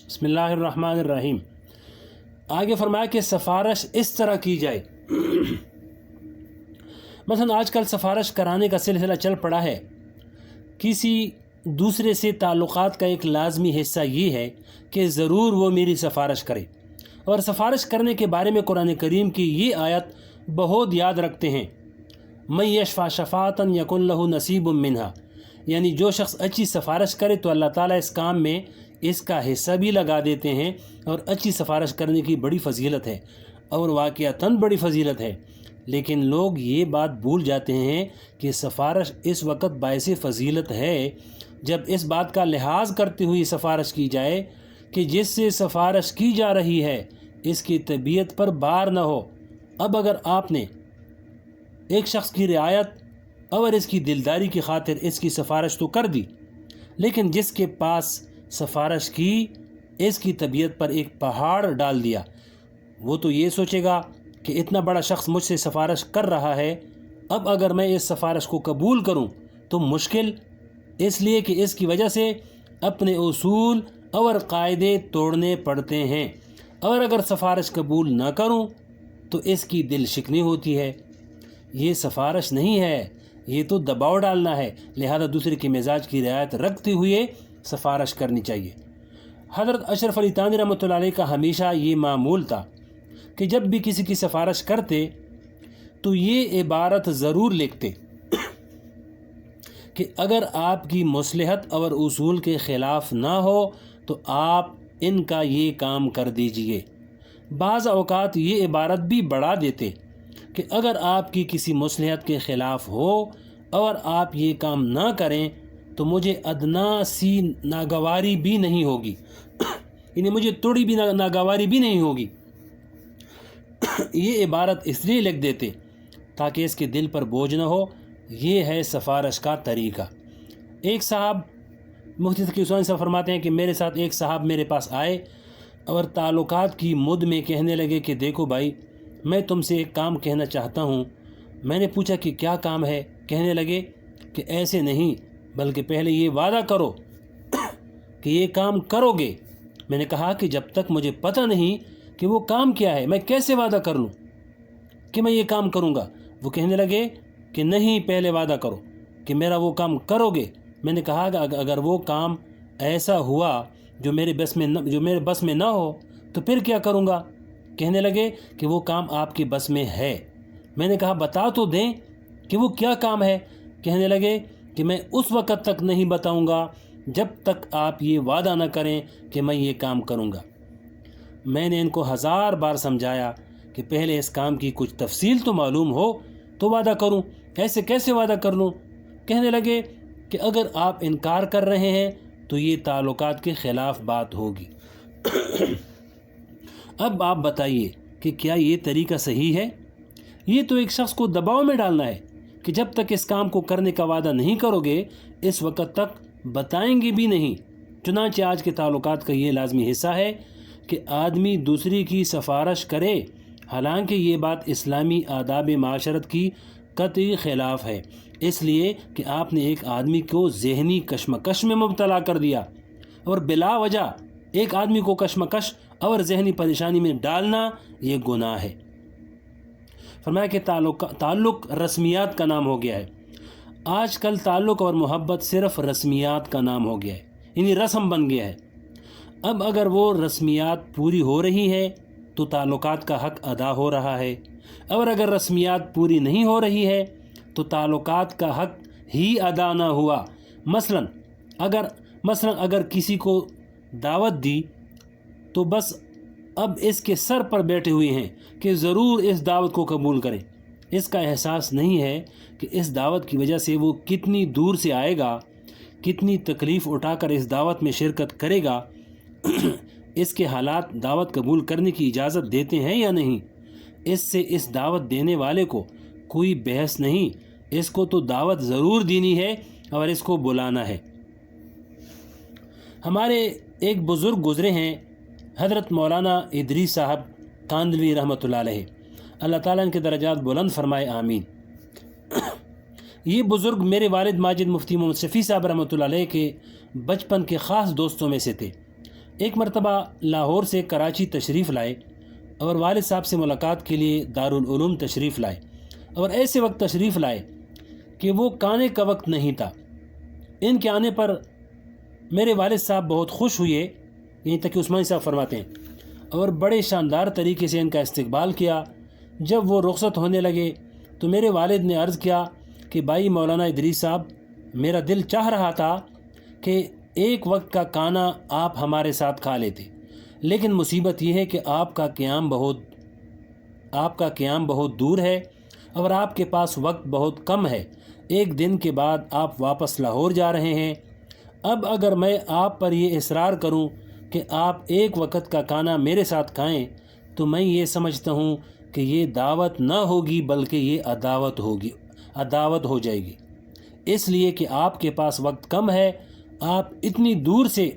بسم اللہ الرحمن الرحیم۔ آگے فرمایا کہ سفارش اس طرح کی جائے۔ مثلا آج کل سفارش کرانے کا سلسلہ چل پڑا ہے۔ کسی دوسرے سے تعلقات کا ایک لازمی حصہ یہ ہے کہ ضرور وہ میری سفارش کرے، اور سفارش کرنے کے بارے میں قرآن کریم کی یہ آیت بہت یاد رکھتے ہیں، من یشفع شفاعۃ یکن لہ نصیب منہا، یعنی جو شخص اچھی سفارش کرے تو اللہ تعالیٰ اس کام میں اس کا حصہ بھی لگا دیتے ہیں، اور اچھی سفارش کرنے کی بڑی فضیلت ہے اور واقعتاً بڑی فضیلت ہے۔ لیکن لوگ یہ بات بھول جاتے ہیں کہ سفارش اس وقت باعث فضیلت ہے جب اس بات کا لحاظ کرتے ہوئے سفارش کی جائے کہ جس سے سفارش کی جا رہی ہے اس کی طبیعت پر بار نہ ہو۔ اب اگر آپ نے ایک شخص کی رعایت اور اس کی دلداری کی خاطر اس کی سفارش تو کر دی، لیکن جس کے پاس سفارش کی اس کی طبیعت پر ایک پہاڑ ڈال دیا، وہ تو یہ سوچے گا کہ اتنا بڑا شخص مجھ سے سفارش کر رہا ہے، اب اگر میں اس سفارش کو قبول کروں تو مشکل، اس لیے کہ اس کی وجہ سے اپنے اصول اور قاعدے توڑنے پڑتے ہیں، اور اگر سفارش قبول نہ کروں تو اس کی دل شکنی ہوتی ہے۔ یہ سفارش نہیں ہے، یہ تو دباؤ ڈالنا ہے، لہذا دوسرے کے مزاج کی رعایت رکھتے ہوئے سفارش کرنی چاہیے۔ حضرت اشرف علی تھانوی رحمۃ اللہ علیہ کا ہمیشہ یہ معمول تھا کہ جب بھی کسی کی سفارش کرتے تو یہ عبارت ضرور لکھتے کہ اگر آپ کی مصلحت اور اصول کے خلاف نہ ہو تو آپ ان کا یہ کام کر دیجئے۔ بعض اوقات یہ عبارت بھی بڑھا دیتے کہ اگر آپ کی کسی مصلحت کے خلاف ہو اور آپ یہ کام نہ کریں تو مجھے ادنا سی ناگواری بھی نہیں ہوگی، یعنی مجھے تھوڑی بھی ناگواری بھی نہیں ہوگی۔ یہ عبارت اس لیے لکھ دیتے تاکہ اس کے دل پر بوجھ نہ ہو۔ یہ ہے سفارش کا طریقہ۔ ایک صاحب مفتی تقی عثمانی صاحب فرماتے ہیں کہ میرے ساتھ ایک صاحب میرے پاس آئے اور تعلقات کی مد میں کہنے لگے کہ دیکھو بھائی، میں تم سے ایک کام کہنا چاہتا ہوں۔ میں نے پوچھا کہ کیا کام ہے؟ کہنے لگے کہ ایسے نہیں بلکہ پہلے یہ وعدہ کرو کہ یہ کام کرو گے۔ میں نے کہا کہ جب تک مجھے پتہ نہیں کہ وہ کام کیا ہے میں کیسے وعدہ کر لوں کہ میں یہ کام کروں گا؟ وہ کہنے لگے کہ نہیں، پہلے وعدہ کرو کہ میرا وہ کام کرو گے۔ میں نے کہا کہ اگر وہ کام ایسا ہوا جو میرے بس میں نہ ہو تو پھر کیا کروں گا؟ کہنے لگے کہ وہ کام آپ کے بس میں ہے۔ میں نے کہا بتا تو دیں کہ وہ کیا کام ہے۔ کہنے لگے کہ میں اس وقت تک نہیں بتاؤں گا جب تک آپ یہ وعدہ نہ کریں کہ میں یہ کام کروں گا۔ میں نے ان کو 1000 بار سمجھایا کہ پہلے اس کام کی کچھ تفصیل تو معلوم ہو تو وعدہ کروں، ایسے کیسے وعدہ کر لوں؟ کہنے لگے کہ اگر آپ انکار کر رہے ہیں تو یہ تعلقات کے خلاف بات ہوگی۔ اب آپ بتائیے کہ کیا یہ طریقہ صحیح ہے؟ یہ تو ایک شخص کو دباؤ میں ڈالنا ہے کہ جب تک اس کام کو کرنے کا وعدہ نہیں کرو گے اس وقت تک بتائیں گے بھی نہیں۔ چنانچہ آج کے تعلقات کا یہ لازمی حصہ ہے کہ آدمی دوسری کی سفارش کرے، حالانکہ یہ بات اسلامی آداب معاشرت کی قطعی خلاف ہے، اس لیے کہ آپ نے ایک آدمی کو ذہنی کشمکش میں مبتلا کر دیا، اور بلا وجہ ایک آدمی کو کشمکش اور ذہنی پریشانی میں ڈالنا یہ گناہ ہے۔ فرمایا کہ تعلق رسمیات کا نام ہو گیا ہے۔ آج کل تعلق اور محبت صرف رسمیات کا نام ہو گیا ہے، یعنی رسم بن گیا ہے۔ اب اگر وہ رسمیات پوری ہو رہی ہے تو تعلقات کا حق ادا ہو رہا ہے، اور اگر رسمیات پوری نہیں ہو رہی ہے تو تعلقات کا حق ہی ادا نہ ہوا۔ مثلا اگر کسی کو دعوت دی تو بس اب اس کے سر پر بیٹھے ہوئے ہیں کہ ضرور اس دعوت کو قبول کریں۔ اس کا احساس نہیں ہے کہ اس دعوت کی وجہ سے وہ کتنی دور سے آئے گا، کتنی تکلیف اٹھا کر اس دعوت میں شرکت کرے گا، اس کے حالات دعوت قبول کرنے کی اجازت دیتے ہیں یا نہیں۔ اس سے اس دعوت دینے والے کو کوئی بحث نہیں، اس کو تو دعوت ضرور دینی ہے اور اس کو بلانا ہے۔ ہمارے ایک بزرگ گزرے ہیں، حضرت مولانا ادریس صاحب کاندھلوی رحمۃ اللہ علیہ، اللہ تعالیٰ ان کے درجات بلند فرمائے، آمین۔ یہ بزرگ میرے والد ماجد مفتی محمد شفیع صاحب رحمۃ اللہ علیہ کے بچپن کے خاص دوستوں میں سے تھے۔ ایک مرتبہ لاہور سے کراچی تشریف لائے اور والد صاحب سے ملاقات کے لیے دارالعلوم تشریف لائے، اور ایسے وقت تشریف لائے کہ وہ کانے کا وقت نہیں تھا۔ ان کے آنے پر میرے والد صاحب بہت خوش ہوئے، یہیں تک کہ عثمانی صاحب فرماتے ہیں، اور بڑے شاندار طریقے سے ان کا استقبال کیا۔ جب وہ رخصت ہونے لگے تو میرے والد نے عرض کیا کہ بھائی مولانا ادریس صاحب، میرا دل چاہ رہا تھا کہ ایک وقت کا کھانا آپ ہمارے ساتھ کھا لیتے، لیکن مصیبت یہ ہے کہ آپ کا قیام بہت دور ہے اور آپ کے پاس وقت بہت کم ہے۔ ایک دن کے بعد آپ واپس لاہور جا رہے ہیں۔ اب اگر میں آپ پر یہ اصرار کروں کہ آپ ایک وقت کا کھانا میرے ساتھ کھائیں تو میں یہ سمجھتا ہوں کہ یہ دعوت نہ ہوگی بلکہ یہ عداوت ہو جائے گی، اس لیے کہ آپ کے پاس وقت کم ہے۔ آپ اتنی دور سے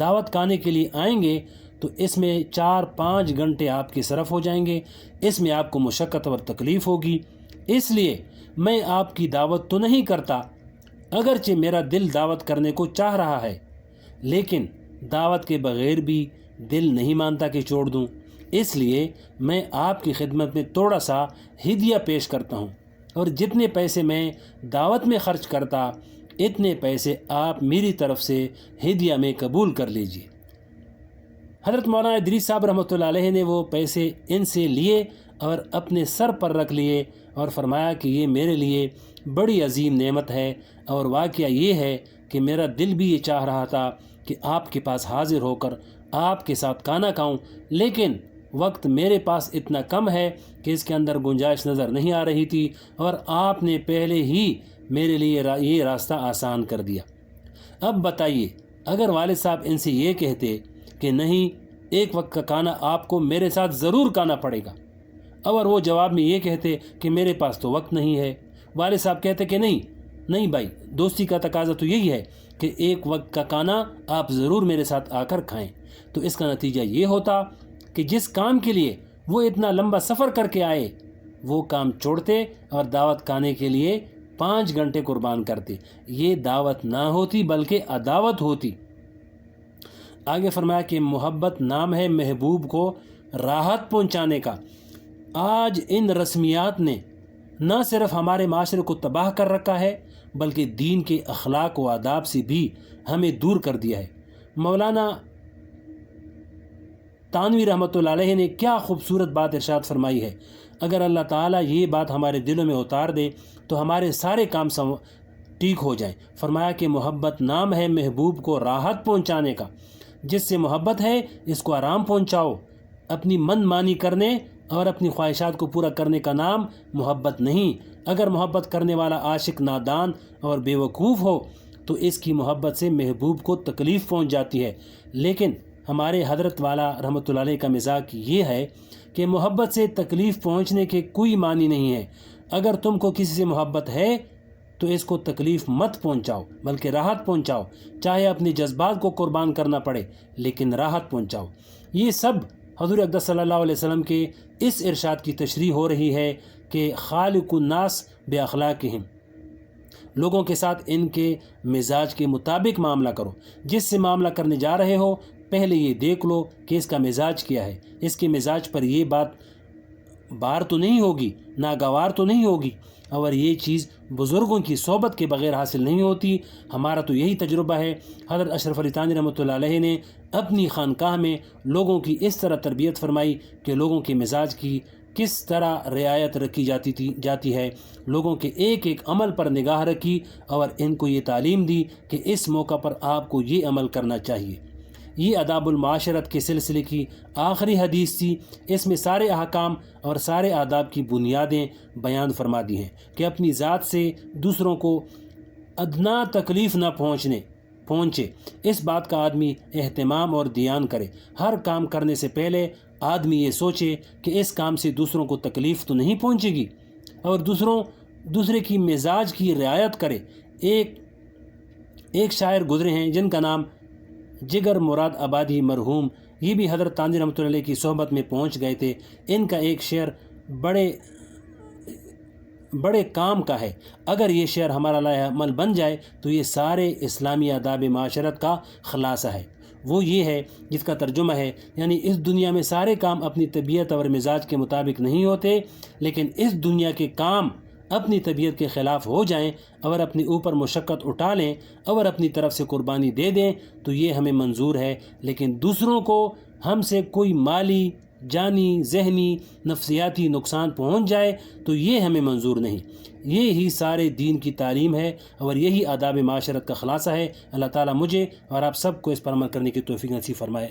دعوت کھانے کے لیے آئیں گے تو اس میں 4-5 گھنٹے آپ کے صرف ہو جائیں گے، اس میں آپ کو مشقت اور تکلیف ہوگی، اس لیے میں آپ کی دعوت تو نہیں کرتا، اگرچہ میرا دل دعوت کرنے کو چاہ رہا ہے، لیکن دعوت کے بغیر بھی دل نہیں مانتا کہ چھوڑ دوں، اس لیے میں آپ کی خدمت میں تھوڑا سا ہدیہ پیش کرتا ہوں، اور جتنے پیسے میں دعوت میں خرچ کرتا اتنے پیسے آپ میری طرف سے ہدیہ میں قبول کر لیجیے۔ حضرت مولانا ادریس صاحب رحمۃ اللہ علیہ نے وہ پیسے ان سے لیے اور اپنے سر پر رکھ لیے اور فرمایا کہ یہ میرے لیے بڑی عظیم نعمت ہے، اور واقعہ یہ ہے کہ میرا دل بھی یہ چاہ رہا تھا کہ آپ کے پاس حاضر ہو کر آپ کے ساتھ کھانا کھاؤں، لیکن وقت میرے پاس اتنا کم ہے کہ اس کے اندر گنجائش نظر نہیں آ رہی تھی، اور آپ نے پہلے ہی میرے لیے یہ راستہ آسان کر دیا۔ اب بتائیے، اگر والد صاحب ان سے یہ کہتے کہ نہیں، ایک وقت کا کھانا آپ کو میرے ساتھ ضرور کھانا پڑے گا، اور وہ جواب میں یہ کہتے کہ میرے پاس تو وقت نہیں ہے، والد صاحب کہتے کہ نہیں بھائی، دوستی کا تقاضا تو یہی ہے کہ ایک وقت کا کھانا آپ ضرور میرے ساتھ آ کر کھائیں، تو اس کا نتیجہ یہ ہوتا کہ جس کام کے لیے وہ اتنا لمبا سفر کر کے آئے وہ کام چھوڑتے اور دعوت کھانے کے لیے 5 گھنٹے قربان کرتے۔ یہ دعوت نہ ہوتی بلکہ عداوت ہوتی۔ آگے فرمایا کہ محبت نام ہے محبوب کو راحت پہنچانے کا۔ آج ان رسمیات نے نہ صرف ہمارے معاشرے کو تباہ کر رکھا ہے بلکہ دین کے اخلاق و آداب سے بھی ہمیں دور کر دیا ہے۔ مولانا تانوی رحمۃ اللہ علیہ نے کیا خوبصورت بات ارشاد فرمائی ہے۔ اگر اللہ تعالیٰ یہ بات ہمارے دلوں میں اتار دے تو ہمارے سارے کام ٹھیک ہو جائیں۔ فرمایا کہ محبت نام ہے محبوب کو راحت پہنچانے کا۔ جس سے محبت ہے اس کو آرام پہنچاؤ۔ اپنی من مانی کرنے اور اپنی خواہشات کو پورا کرنے کا نام محبت نہیں۔ اگر محبت کرنے والا عاشق نادان اور بے وقوف ہو تو اس کی محبت سے محبوب کو تکلیف پہنچ جاتی ہے، لیکن ہمارے حضرت والا رحمۃ اللہ علیہ کا مزاج یہ ہے کہ محبت سے تکلیف پہنچنے کے کوئی معنی نہیں ہے۔ اگر تم کو کسی سے محبت ہے تو اس کو تکلیف مت پہنچاؤ بلکہ راحت پہنچاؤ، چاہے اپنے جذبات کو قربان کرنا پڑے لیکن راحت پہنچاؤ۔ یہ سب حضور اقدس صلی اللہ علیہ وسلم کے اس ارشاد کی تشریح ہو رہی ہے کہ خالق الناس باخلاقہم، لوگوں کے ساتھ ان کے مزاج کے مطابق معاملہ کرو۔ جس سے معاملہ کرنے جا رہے ہو پہلے یہ دیکھ لو کہ اس کا مزاج کیا ہے، اس کے مزاج پر یہ بات بار تو نہیں ہوگی، ناگوار تو نہیں ہوگی، اور یہ چیز بزرگوں کی صحبت کے بغیر حاصل نہیں ہوتی۔ ہمارا تو یہی تجربہ ہے۔ حضرت اشرف علی تھانوی رحمۃ اللہ علیہ نے اپنی خانقاہ میں لوگوں کی اس طرح تربیت فرمائی کہ لوگوں کے مزاج کی کس طرح رعایت رکھی جاتی ہے، لوگوں کے ایک ایک عمل پر نگاہ رکھی اور ان کو یہ تعلیم دی کہ اس موقع پر آپ کو یہ عمل کرنا چاہیے۔ یہ آداب المعاشرت کے سلسلے کی آخری حدیث تھی۔ اس میں سارے احکام اور سارے آداب کی بنیادیں بیان فرما دی ہیں کہ اپنی ذات سے دوسروں کو ادنا تکلیف نہ پہنچے، اس بات کا آدمی اہتمام اور دھیان کرے۔ ہر کام کرنے سے پہلے آدمی یہ سوچے کہ اس کام سے دوسروں کو تکلیف تو نہیں پہنچے گی، اور دوسرے کی مزاج کی رعایت کرے۔ ایک شاعر گزرے ہیں جن کا نام جگر مراد آبادی مرحوم، یہ بھی حضرت تانوی رحمۃ اللہ علیہ کی صحبت میں پہنچ گئے تھے۔ ان کا ایک شعر بڑے کام کا ہے۔ اگر یہ شعر ہمارا لائحہ عمل بن جائے تو یہ سارے اسلامی آداب معاشرت کا خلاصہ ہے۔ وہ یہ ہے جس کا ترجمہ ہے یعنی اس دنیا میں سارے کام اپنی طبیعت اور مزاج کے مطابق نہیں ہوتے، لیکن اس دنیا کے کام اپنی طبیعت کے خلاف ہو جائیں اور اپنی اوپر مشقت اٹھا لیں اور اپنی طرف سے قربانی دے دیں تو یہ ہمیں منظور ہے، لیکن دوسروں کو ہم سے کوئی مالی، جانی، ذہنی، نفسیاتی نقصان پہنچ جائے تو یہ ہمیں منظور نہیں۔ یہی سارے دین کی تعلیم ہے اور یہی آداب معاشرت کا خلاصہ ہے۔ اللہ تعالیٰ مجھے اور آپ سب کو اس پر عمل کرنے کی توفیق نصیب فرمائے۔